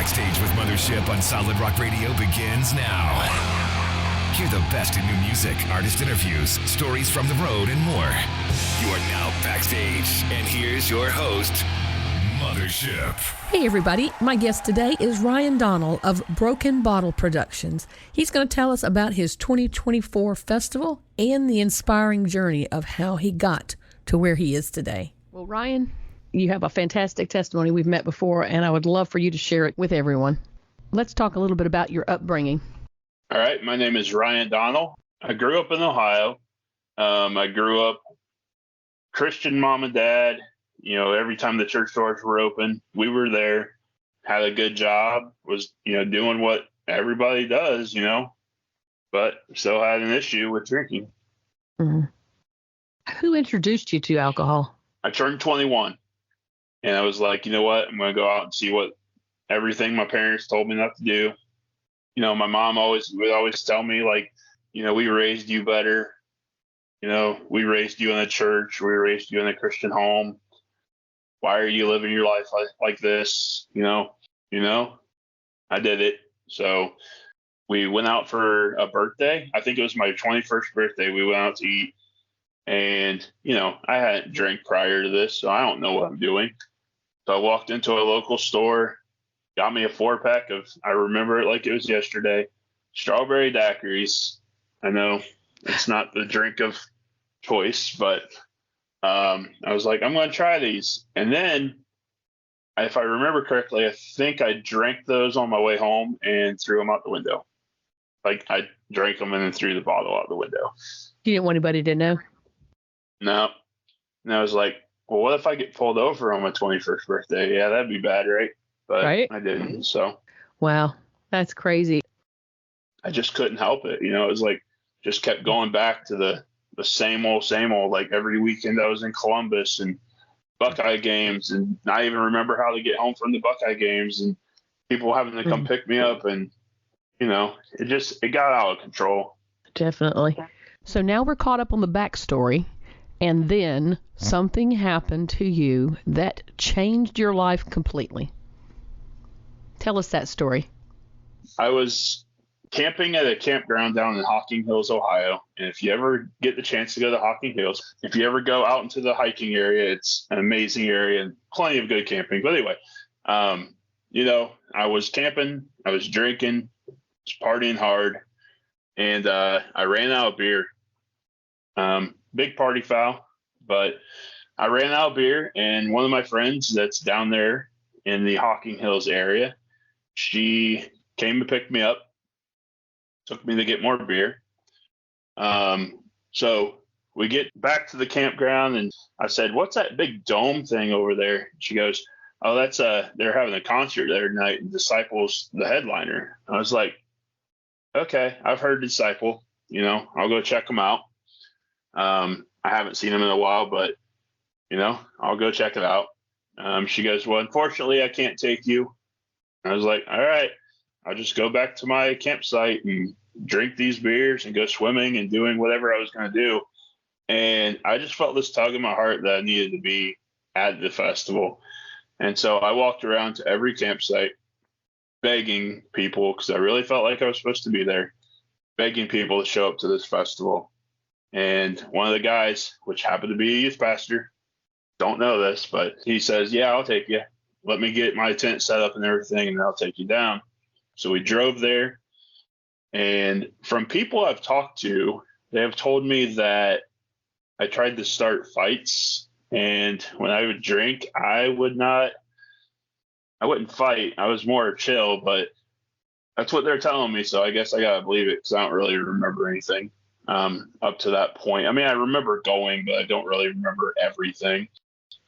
Backstage with Mothership on Solid Rock Radio begins now. Hear the best in new music, artist interviews, stories from the road, and more. You are now backstage, and here's your host, Mothership. Hey everybody, my guest today is Ryan Donnal of Broken Bottle Productions. He's going to tell us about his 2024 festival and the inspiring journey of how he got to where he is today. Well, Ryan, you have a fantastic testimony. We've met before, and I would love for you to share it with everyone. Let's talk a little bit about your upbringing. All right. My name is Ryan Donnal. I grew up in Ohio. I grew up Christian mom and dad. You know, every time the church doors were open, we were there, had a good job, was, doing what everybody does, but still had an issue with drinking. Mm-hmm. Who introduced you to alcohol? I turned 21 and I was like, you know what? I'm going to go out and see what everything my parents told me not to do. My mom would always tell me, like, we raised you better. We raised you in the church. We raised you in a Christian home. Why are you living your life like this? I did it. So we went out for a birthday. I think it was my 21st birthday. We went out to eat. And, I hadn't drank prior to this, so I don't know what I'm doing. So I walked into a local store, got me a 4-pack of, I remember it like it was yesterday, strawberry daiquiris. I know it's not the drink of choice, but I was like, I'm going to try these. And then, if I remember correctly, I think I drank those on my way home and threw them out the window. Like, I drank them and then threw the bottle out the window. You didn't want anybody to know? No. And I was like, well, what if I get pulled over on my 21st birthday? Yeah, that'd be bad, right? But right? I didn't. So. Wow. That's crazy. I just couldn't help it. It was like, just kept going back to the same old, like every weekend I was in Columbus and Buckeye games, and I even remember how to get home from the Buckeye games and people having to come pick me up, and it got out of control. Definitely. So now we're caught up on the backstory, and then something happened to you that changed your life completely. Tell us that story. I was camping at a campground down in Hocking Hills, Ohio. And if you ever get the chance to go to Hocking Hills, if you ever go out into the hiking area, it's an amazing area and plenty of good camping. But anyway, I was camping, I was drinking, was partying hard, and I ran out of beer. Big party foul, but I ran out of beer, and one of my friends that's down there in the Hocking Hills area, she came to pick me up, took me to get more beer. So we get back to the campground, and I said, what's that big dome thing over there? She goes, oh, that's they're having a concert there tonight, and Disciple's the headliner. I was like, okay, I've heard Disciple, I'll go check them out. I haven't seen them in a while, but I'll go check it out. She goes, well, unfortunately I can't take you. I was like, all right, I'll just go back to my campsite and drink these beers and go swimming and doing whatever I was going to do. And I just felt this tug in my heart that I needed to be at the festival. And so I walked around to every campsite begging people, because I really felt like I was supposed to be there, begging people to show up to this festival. And one of the guys, which happened to be a youth pastor, don't know this, but he says, yeah, I'll take you. Let me get my tent set up and everything, and I'll take you down. So we drove there, and from people I've talked to, they have told me that I tried to start fights, and when I would drink, I wouldn't fight. I was more chill, but that's what they're telling me. So I guess I got to believe it, because I don't really remember anything up to that point. I mean, I remember going, but I don't really remember everything.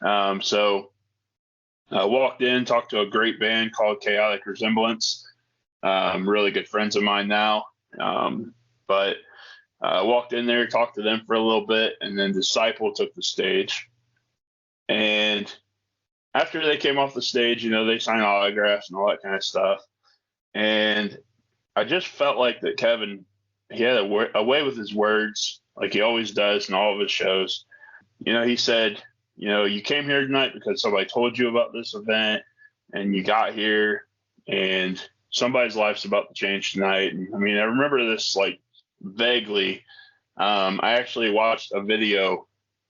So I walked in, talked to a great band called Chaotic Resemblance. Really good friends of mine now. But I walked in there, talked to them for a little bit, and then Disciple took the stage. And after they came off the stage, they signed autographs and all that kind of stuff. And I just felt like that Kevin, he had a way with his words, like he always does in all of his shows. He said, you came here tonight because somebody told you about this event, and you got here and somebody's life's about to change tonight. And I mean, I remember this like vaguely. I actually watched a video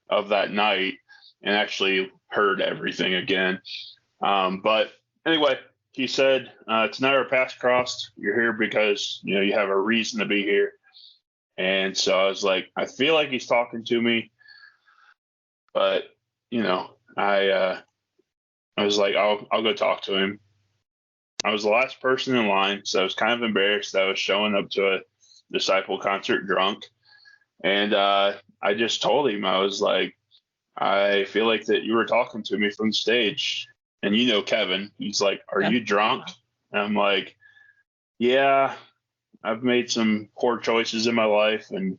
of that night and actually heard everything again. But anyway, he said, tonight our paths crossed. You're here because, you know, you have a reason to be here. And so I was like, I feel like he's talking to me, but you know, I was like, I'll go talk to him. I was the last person in line, so I was kind of embarrassed that I was showing up to a Disciple concert drunk. And I just told him, I was like, I feel like that you were talking to me from the stage. And you know, Kevin, he's like, are you drunk? And I'm like, yeah, I've made some poor choices in my life, and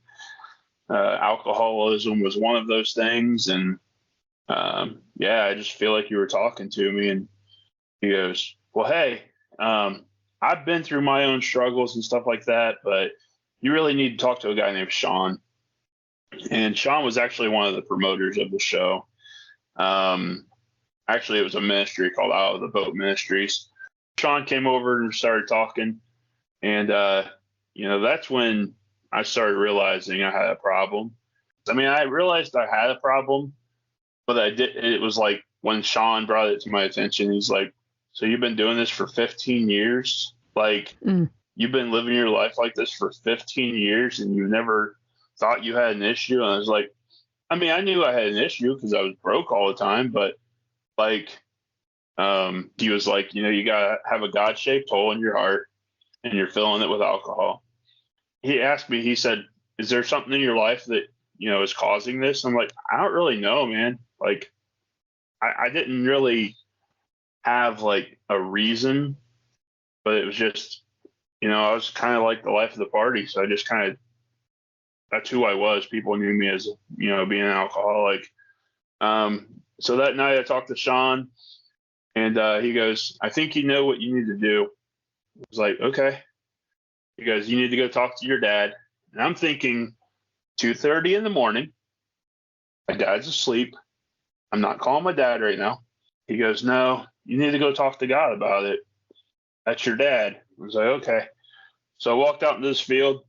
alcoholism was one of those things. And yeah, I just feel like you were talking to me. And he goes, well, hey, I've been through my own struggles and stuff like that, but you really need to talk to a guy named Sean. And Sean was actually one of the promoters of the show. Actually, it was a ministry called Out of the Boat Ministries. Sean came over and started talking. And, you know, that's when I started realizing I had a problem. I mean, I realized I had a problem, but it was like when Sean brought it to my attention, he's like, so you've been doing this for 15 years? Like, you've been living your life like this for 15 years and you never thought you had an issue? And I was like, I mean, I knew I had an issue because I was broke all the time, but like, he was like, you know, you gotta have a God-shaped hole in your heart and you're filling it with alcohol. He asked me, he said, is there something in your life that, you know, is causing this? I'm like, I don't really know, man. Like, I didn't really have like a reason, but it was just, you know, I was kind of like the life of the party. So I just kind of, that's who I was. People knew me as, you know, being an alcoholic. So that night I talked to Sean, and he goes, I think you know what you need to do. I was like, okay. He goes, you need to go talk to your dad. And I'm thinking 2:30 in the morning. My dad's asleep. I'm not calling my dad right now. He goes, no, you need to go talk to God about it. That's your dad. I was like, okay. So I walked out into this field,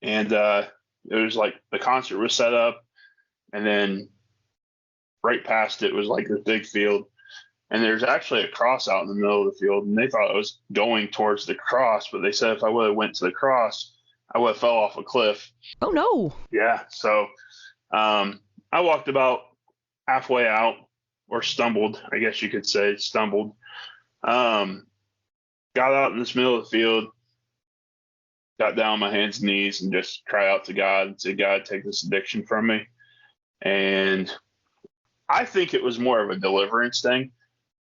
and it was like the concert was set up, and then right past it was like this big field. And there's actually a cross out in the middle of the field, and they thought I was going towards the cross, but they said if I would have went to the cross, I would have fell off a cliff. Oh, no. Yeah. So I walked about halfway out, or stumbled, I guess you could say, stumbled. Got out in this middle of the field, got down on my hands and knees and just cried out to God and said, God, take this addiction from me. And I think it was more of a deliverance thing,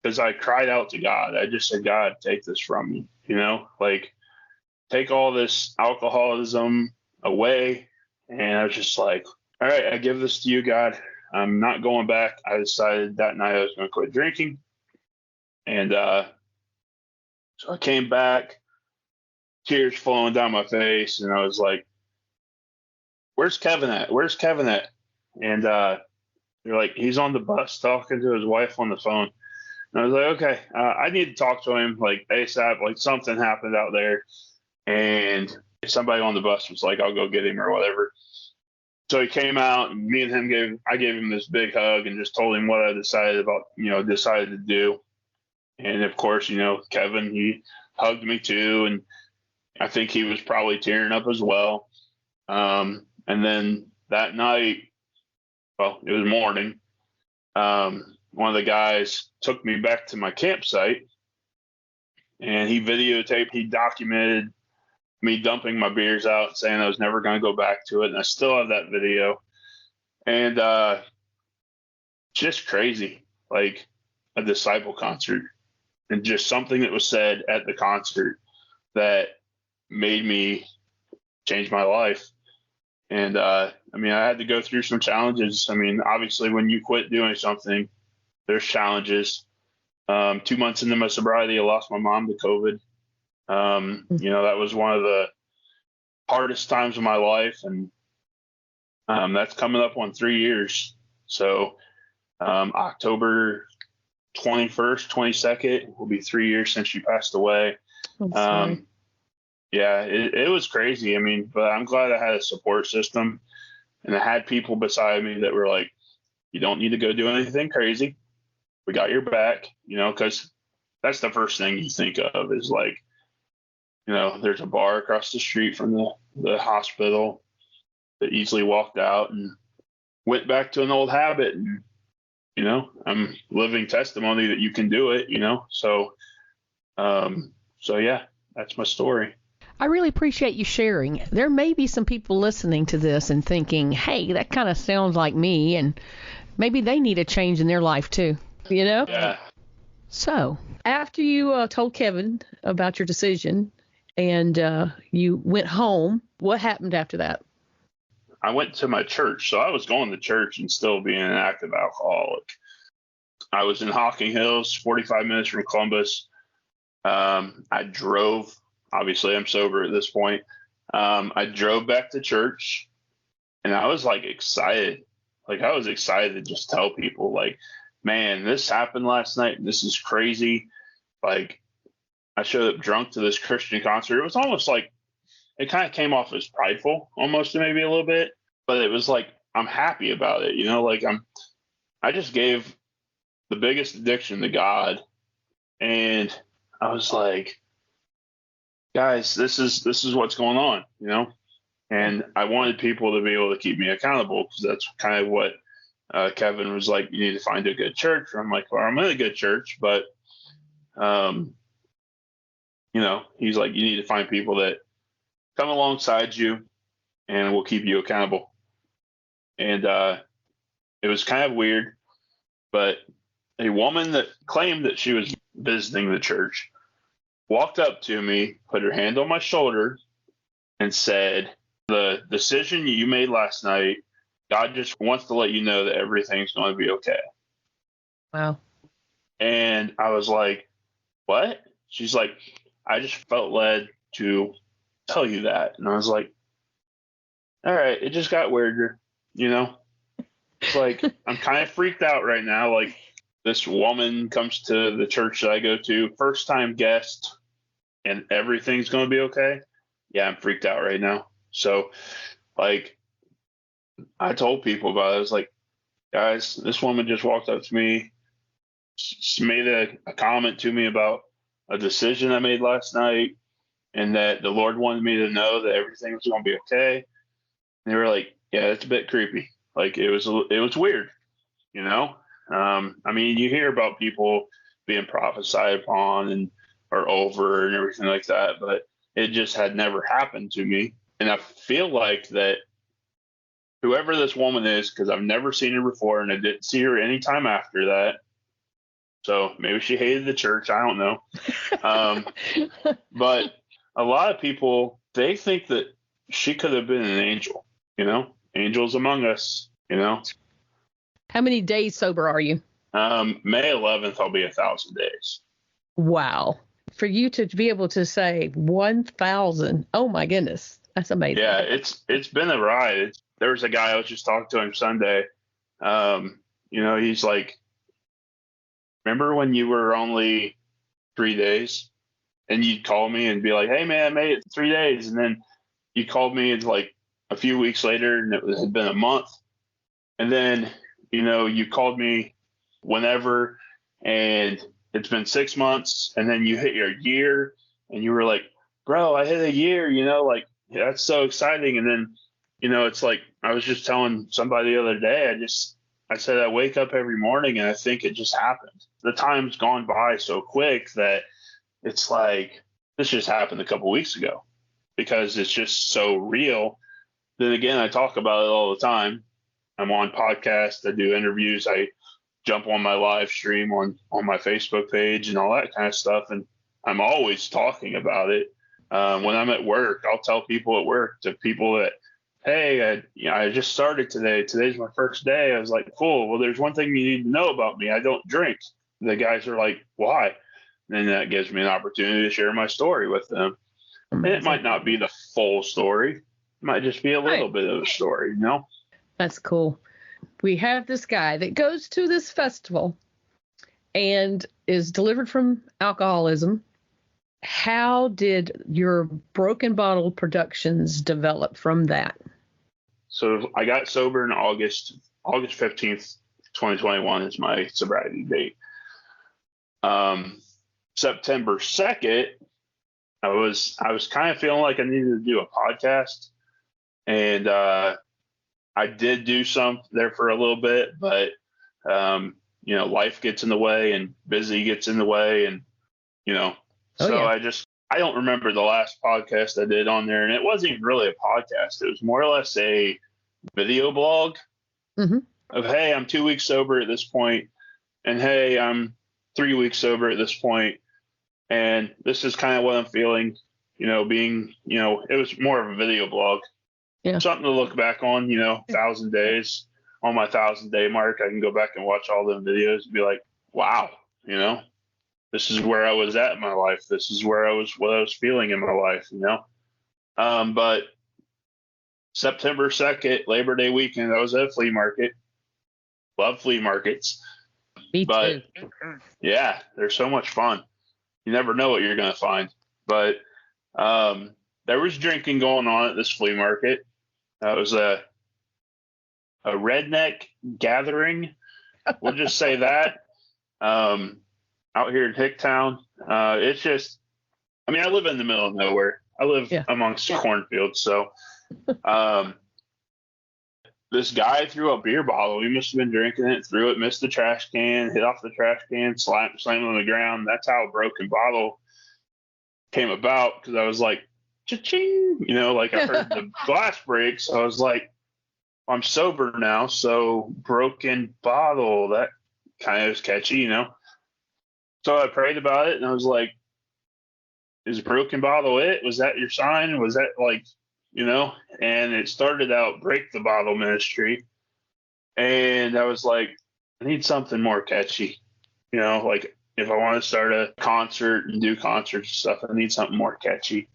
because I cried out to God. I just said, God, take this from me, you know, like take all this alcoholism away. And I was just like, all right, I give this to you, God. I'm not going back. I decided that night I was going to quit drinking. And so I came back, tears flowing down my face. And I was like, where's Kevin at? Where's Kevin at? And they're like, he's on the bus talking to his wife on the phone. And I was like, okay, I need to talk to him like ASAP. Like something happened out there. And somebody on the bus was like, I'll go get him or whatever. So he came out, and me and him I gave him this big hug and just told him what I decided to do. And of course, you know, Kevin, he hugged me too. And I think he was probably tearing up as well. And then that night, well, it was morning. One of the guys took me back to my campsite, and he documented me dumping my beers out, saying I was never going to go back to it. And I still have that video. And just crazy, like a Disciple concert, and just something that was said at the concert that made me change my life. And I mean, I had to go through some challenges. I mean, obviously, when you quit doing something, there's challenges. 2 months into my sobriety, I lost my mom to COVID. You know, that was one of the hardest times of my life, and that's coming up on 3 years. So October 21st, 22nd will be 3 years since she passed away. I'm sorry. Yeah, it was crazy. I mean, but I'm glad I had a support system, and I had people beside me that were like, you don't need to go do anything crazy. We got your back, because that's the first thing you think of is like, there's a bar across the street from the hospital that easily walked out and went back to an old habit. And, I'm living testimony that you can do it, So yeah, that's my story. I really appreciate you sharing. There may be some people listening to this and thinking, hey, that kind of sounds like me, and maybe they need a change in their life too, Yeah. So after you told Kevin about your decision and you went home, what happened after that? I went to my church. So I was going to church and still being an active alcoholic. I was in Hocking Hills, 45 minutes from Columbus. I drove. Obviously, I'm sober at this point. I drove back to church, and I was like excited. Like I was excited to just tell people, like, man, this happened last night. And this is crazy. Like, I showed up drunk to this Christian concert. It was almost like it kind of came off as prideful, almost maybe a little bit, but it was like I'm happy about it. Like I just gave the biggest addiction to God, and I was like, guys, this is what's going on, and I wanted people to be able to keep me accountable because that's kind of what Kevin was like, you need to find a good church. I'm like, well, I'm in a good church, but, he's like, you need to find people that come alongside you and will keep you accountable. And it was kind of weird, but a woman that claimed that she was visiting the church walked up to me, put her hand on my shoulder, and said, the decision you made last night, God just wants to let you know that everything's going to be okay. Wow. And I was like, what? She's like, I just felt led to tell you that. And I was like, all right, it just got weirder, It's like, I'm kind of freaked out right now. Like, this woman comes to the church that I go to, first time guest, and everything's going to be okay. Yeah, I'm freaked out right now. So, like, I told people about it. I was like, guys, this woman just walked up to me, made a comment to me about a decision I made last night, and that the Lord wanted me to know that everything was going to be okay. And they were like, yeah, it's a bit creepy. Like, it was weird, I mean, you hear about people being prophesied upon or over and everything like that, but it just had never happened to me. And I feel like that whoever this woman is, because I've never seen her before and I didn't see her any time after that. So maybe she hated the church. I don't know. But a lot of people, they think that she could have been an angel, angels among us, How many days sober are you? May 11th, I'll be 1,000 days. Wow. For you to be able to say 1,000, oh my goodness, that's amazing. Yeah, it's been a ride. There was a guy I was just talking to him Sunday. He's like, remember when you were only 3 days and you'd call me and be like, hey man, I made it 3 days. And then you called me and like a few weeks later and it had been a month. And then, you called me whenever and it's been 6 months and then you hit your year and you were like, bro, I hit a year, like, yeah, that's so exciting. And then, it's like, I was just telling somebody the other day, I said, I wake up every morning and I think it just happened. The time's gone by so quick that it's like, this just happened a couple weeks ago because it's just so real. Then again, I talk about it all the time. I'm on podcasts, I do interviews, I jump on my live stream on my Facebook page and all that kind of stuff. And I'm always talking about it. When I'm at work, I'll tell people at work, to people that, hey, I just started today. Today's my first day. I was like, cool. Well, there's one thing you need to know about me. I don't drink. The guys are like, why? And then that gives me an opportunity to share my story with them. And it might not be the full story. It might just be a little bit of a story, That's cool. We have this guy that goes to this festival and is delivered from alcoholism. How did your Broken Bottle Productions develop from that? So I got sober in August 15th, 2021 is my sobriety date. September 2nd, I was kind of feeling like I needed to do a podcast, and I did do some there for a little bit, but life gets in the way and busy gets in the way, and I don't remember the last podcast I did on there, and it wasn't even really a podcast. It was more or less a video blog of, hey, I'm 2 weeks sober at this point, and hey, I'm 3 weeks sober at this point, and this is kind of what I'm feeling, it was more of a video blog. Yeah. Something to look back on, 1,000 days. On my 1,000-day mark, I can go back and watch all them videos and be like, wow, this is where I was at in my life. This is what I was feeling in my life, But September 2nd, Labor Day weekend, I was at a flea market. Love flea markets. Me too. Yeah, they're so much fun. You never know what you're going to find. But there was drinking going on at this flea market. It was a redneck gathering. We'll just say that. Out here in Hicktown. It's just, I live in the middle of nowhere. I live amongst cornfields. So this guy threw a beer bottle. He must have been drinking it, threw it, missed the trash can, hit off the trash can, slammed on the ground. That's how a Broken Bottle came about, because I was like, cha-ching, I heard the glass break. So I was like, I'm sober now, so Broken Bottle, that kind of is catchy, So I prayed about it, and I was like, is Broken Bottle it? Was that your sign? Was that and it started out Break the Bottle Ministry. And I was like, I need something more catchy. If I want to start a concert and do concerts and stuff, I need something more catchy.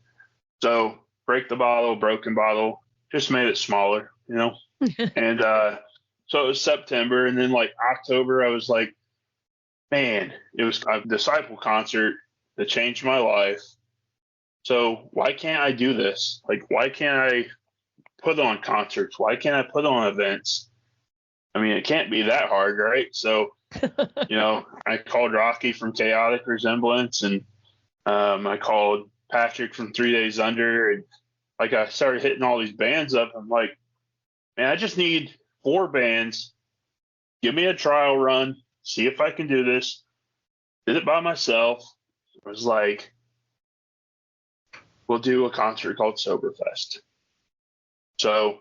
So Break the Bottle, Broken Bottle, just made it smaller, And so it was September, and then October, I was like, man, it was a disciple concert that changed my life. So why can't I do this? Why can't I put on concerts? Why can't I put on events? It can't be that hard, right? So, I called Rocky from Chaotic Resemblance, and I called Patrick from 3 Days Under, and I started hitting all these bands up. I'm like, man, I just need 4 bands. Give me a trial run. See if I can do this. Did it by myself. I was like, we'll do a concert called Soberfest. So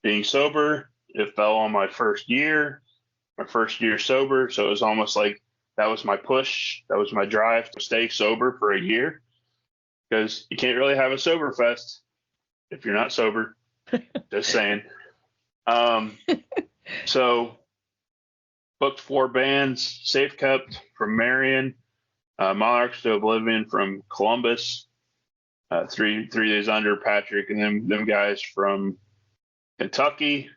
being sober, it fell on my first year sober. So it was almost like that was my push. That was my drive to stay sober for a year, because you can't really have a Soberfest if you're not sober. Just saying. So booked 4 bands: Safe Kept from Marion, Monarchs to Oblivion from Columbus, 3 Days Under, Patrick, and them guys from Kentucky,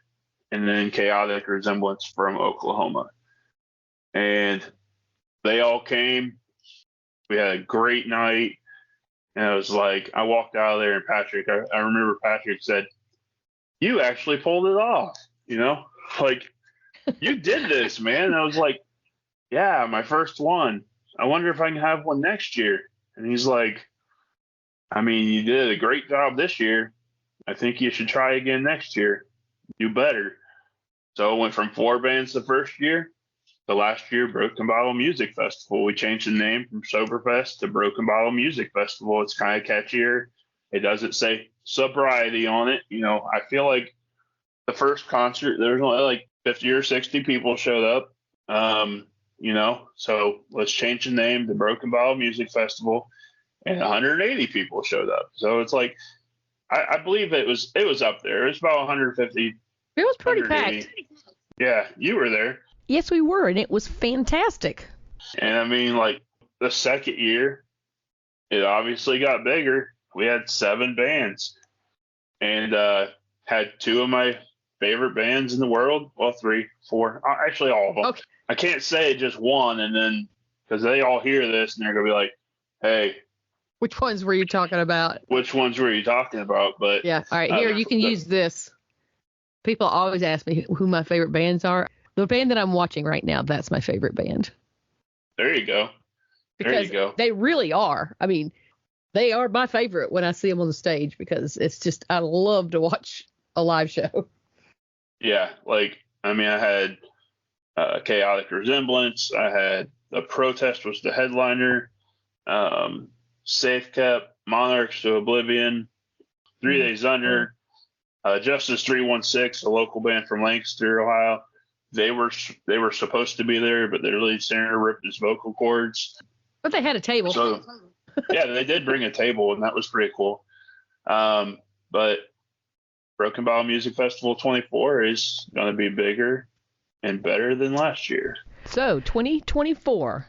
and then Chaotic Resemblance from Oklahoma. And they all came. We had a great night. And I was like, I walked out of there, and Patrick, I remember Patrick said, you actually pulled it off, you did this, man. And I was like, yeah, my first one. I wonder if I can have one next year. And he's like, you did a great job this year. I think you should try again next year. Do better. So I went from 4 bands the first year. The last year, Broken Bottle Music Festival. We changed the name from Soberfest to Broken Bottle Music Festival. It's kind of catchier. It doesn't say sobriety on it. I feel like the first concert, there was only 50 or 60 people showed up. So let's change the name to Broken Bottle Music Festival, and 180 people showed up. So it's I believe it was up there. It was about 150. It was pretty packed. Yeah, you were there. Yes, we were, and it was fantastic. And the second year, it obviously got bigger. We had 7 bands, and had 2 of my favorite bands in the world. Well, 3, 4, actually all of them. Okay. I can't say just one, and then because they all hear this and they're gonna be like, "Hey, Which ones were you talking about? which ones were you talking about?" But Yeah. All right. Here, you can use this. People always ask me who my favorite bands are. The band that I'm watching right now, that's my favorite band. There you go. There you go. They really are. I mean, they are my favorite when I see them on the stage because it's just, I love to watch a live show. Yeah, like I mean, I had Chaotic Resemblance. I had The Protest was the headliner. Safe Kept, Monarchs to Oblivion, 3 Days Under, Justice 316, a local band from Lancaster, Ohio. They were supposed to be there, but their lead singer ripped his vocal cords. But they had a table. So yeah, they did bring a table, and that was pretty cool. But Broken Bottle Music Festival 24 is going to be bigger and better than last year. So 2024.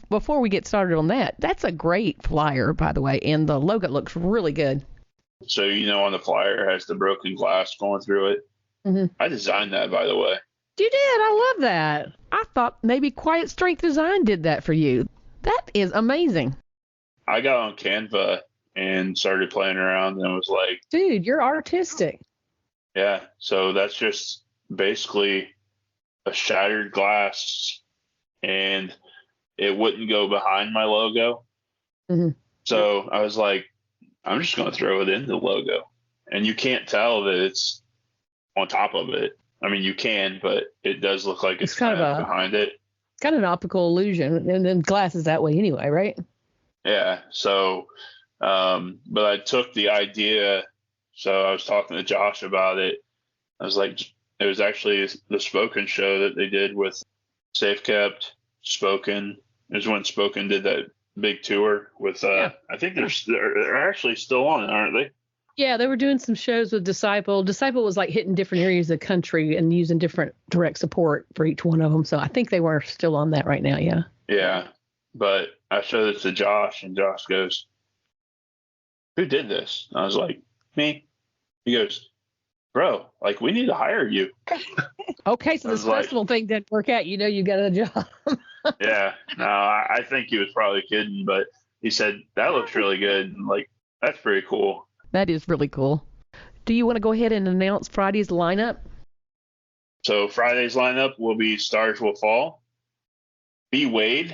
Before we get started on that, that's a great flyer, by the way, and the logo looks really good. So, on the flyer it has the broken glass going through it. Mm-hmm. I designed that, by the way. You did. I love that. I thought maybe Quiet Strength Design did that for you. That is amazing. I got on Canva and started playing around and was like, dude, you're artistic. Yeah. So that's just basically a shattered glass, and it wouldn't go behind my logo. Mm-hmm. So I was like, I'm just going to throw it in the logo. And you can't tell that it's on top of it. I mean, you can, but it does look like it's kind of behind it. It's kind of an optical illusion. And then glass is that way anyway, right? Yeah. So, but I took the idea. So I was talking to Josh about it. I was like, it was actually the Spoken show that they did with Safe Kept, Spoken. It was when Spoken did that big tour with, I think they're actually still on it, aren't they? Yeah, they were doing some shows with Disciple. Disciple was like hitting different areas of the country and using different direct support for each one of them. So I think they were still on that right now. Yeah. Yeah. But I showed it to Josh, and Josh goes, "Who did this?" And I was like, "Me." He goes, "Bro, like, we need to hire you." Okay, so this festival thing didn't work out. You got a job. Yeah. No, I think he was probably kidding, but he said, "That looks really good." And like, that's pretty cool. That is really cool. Do you want to go ahead and announce Friday's lineup? So Friday's lineup will be Stars Will Fall, B. Wade,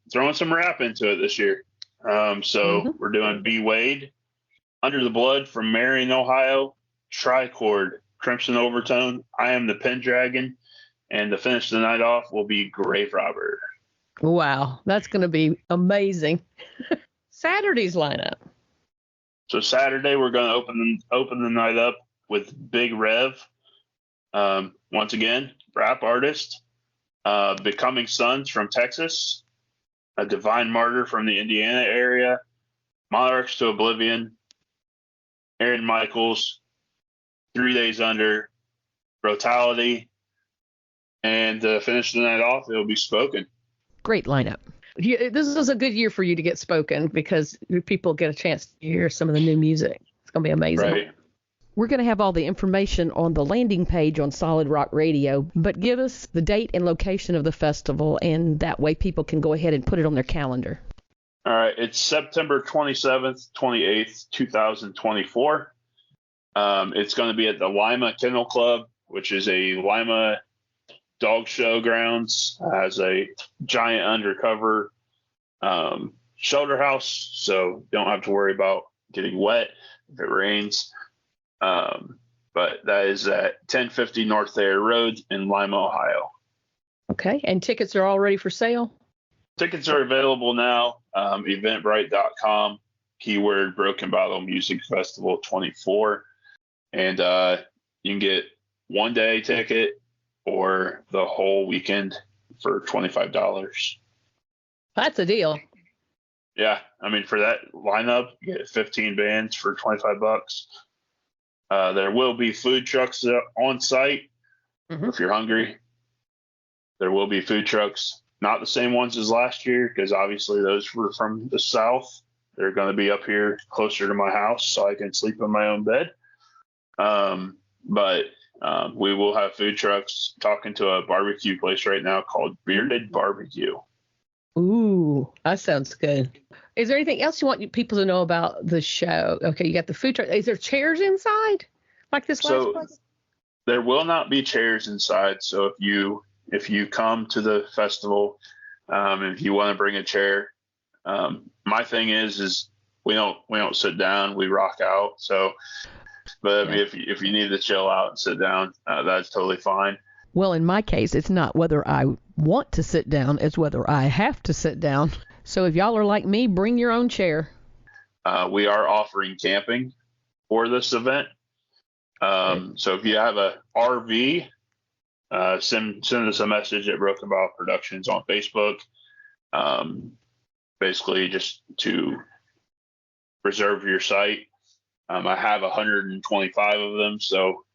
throwing some rap into it this year. We're doing B. Wade, Under the Blood from Marion, Ohio, Tricord, Crimson Overtone, I Am the Pendragon, and to finish the night off will be Grave Robber. Wow, that's going to be amazing. Saturday's lineup. So Saturday we're going to open the night up with Big Rev. Once again, rap artist. Becoming Sons from Texas. A Divine Martyr from the Indiana area. Monarchs to Oblivion. Aaron Michaels. 3 Days Under. Brutality. And to finish the night off, it'll be Spoken. Great lineup. This is a good year for you to get Spoken because people get a chance to hear some of the new music. It's going to be amazing. Right. We're going to have all the information on the landing page on Solid Rock Radio, but give us the date and location of the festival, and that way people can go ahead and put it on their calendar. All right. It's September 27th, 28th, 2024. It's going to be at the Lima Kennel Club, which is a Lima dog show grounds. Has a giant undercover shelter house, so don't have to worry about getting wet if it rains. But that is at 1050 North Thayer Road in Lima, Ohio. Okay, and tickets are all ready for sale? Tickets are available now. Eventbrite.com, keyword Broken Bottle Music Festival 24. And you can get 1 day ticket or the whole weekend for $25. That's a deal. Yeah, I mean, for that lineup, you get 15 bands for $25. There will be food trucks on site if you're hungry. There will be food trucks, not the same ones as last year, because obviously those were from the south. They're going to be up here closer to my house so I can sleep in my own bed. But We will have food trucks. Talking to a barbecue place right now called Bearded Barbecue. Ooh, that sounds good. Is there anything else you want people to know about the show? Okay, you got the food truck. Is there chairs inside like this last place? There will not be chairs inside. So if you come to the festival, if you want to bring a chair, my thing is we don't sit down, we rock out. So, but Yeah. if you need to chill out and sit down, that's totally fine. Well, in my case, it's not whether I want to sit down, it's whether I have to sit down. So if y'all are like me, bring your own chair. We are offering camping for this event. So if you have a RV, send us a message at Broken Bottle Productions on Facebook. Basically just to reserve your site. I have 125 of them. So,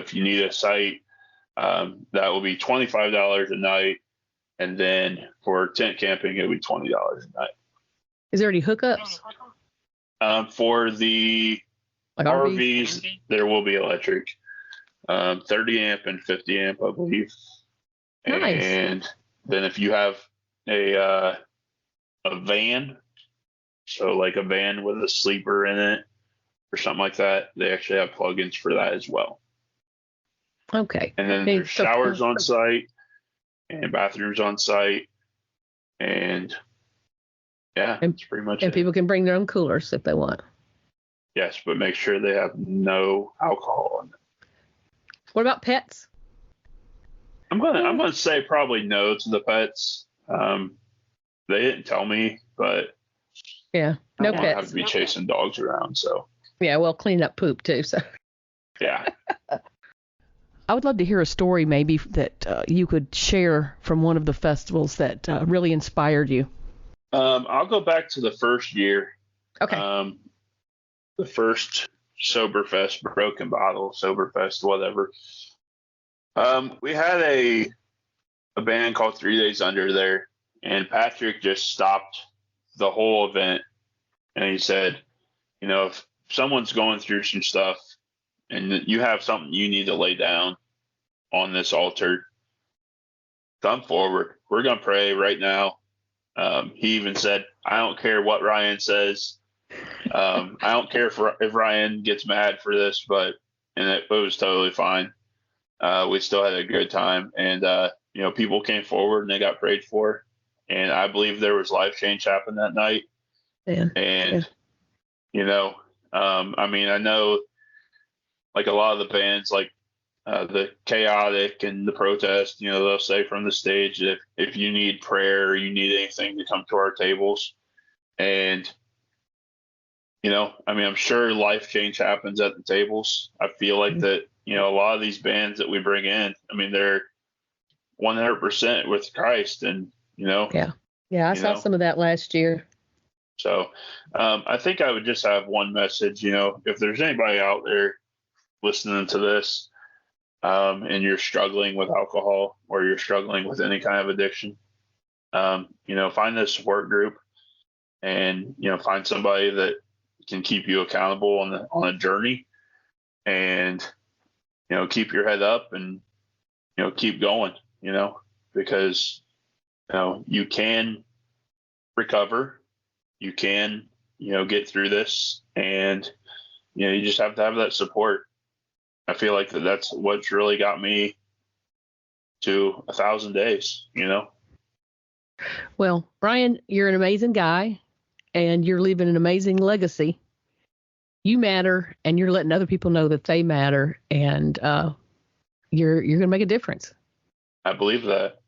if you need a site, that will be $25 a night. And then for tent camping, it would be $20 a night. Is there any hookups? For the Like RVs, there will be electric, 30 amp and 50 amp, I believe. Nice. And then if you have a van, so like a van with a sleeper in it or something like that, they actually have plugins for that as well. Okay. And then there's showers on site and bathrooms on site. And yeah, that's pretty much and it. people can bring their own coolers if they want. Yes, but make sure they have no alcohol in it. What about pets? I'm gonna say probably no to the pets. They didn't tell me, but Yeah, I no don't want to have pets. to be chasing dogs around. So Yeah, well, cleaning up poop too. So yeah. I would love to hear a story maybe that you could share from one of the festivals that really inspired you. I'll go back to the first year. Okay. The first Soberfest, Broken Bottle, Soberfest, whatever. We had a band called 3 Days Under there, and Patrick just stopped the whole event, and he said, if someone's going through some stuff and you have something you need to lay down on this altar, come forward. We're going to pray right now. He even said, I don't care what Ryan says. I don't care if Ryan gets mad for this, and it was totally fine. We still had a good time, and people came forward and they got prayed for, and I believe there was life change happen that night. Yeah. And I know like a lot of the bands, like the Chaotic and the Protest, they'll say from the stage that if you need prayer or you need anything, to come to our tables. And I'm sure life change happens at the tables. I feel like that, a lot of these bands that we bring in, they're 100% with Christ, and, Yeah. Yeah, I saw some of that last year. So I think I would just have one message, if there's anybody out there listening to this, and you're struggling with alcohol or you're struggling with any kind of addiction, find this support group and, find somebody that can keep you accountable on a journey, and, keep your head up and, keep going, because, you can recover, you can, get through this, and, you just have to have that support. I feel like that's what's really got me to 1,000 days, Well, Brian, you're an amazing guy, and you're leaving an amazing legacy. You matter, and you're letting other people know that they matter, and you're going to make a difference. I believe that.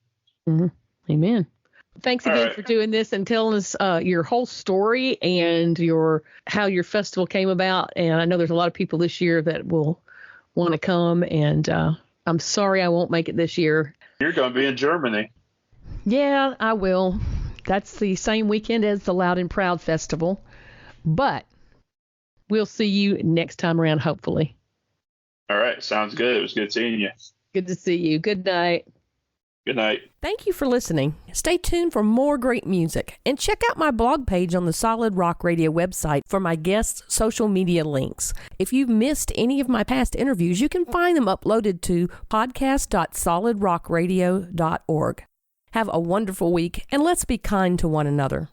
Mm-hmm. Amen. Thanks again right. for doing this and telling us your whole story and how your festival came about. And I know there's a lot of people this year that will want to come, and I'm sorry I won't make it this year. You're going to be in Germany. Yeah, I will. That's the same weekend as the Loud and Proud Festival, but we'll see you next time around, hopefully. All right. Sounds good. It was good seeing you. Good to see you. Good night. Good night. Thank you for listening. Stay tuned for more great music and check out my blog page on the Solid Rock Radio website for my guests' social media links. If you've missed any of my past interviews, you can find them uploaded to podcast.solidrockradio.org. Have a wonderful week, and let's be kind to one another.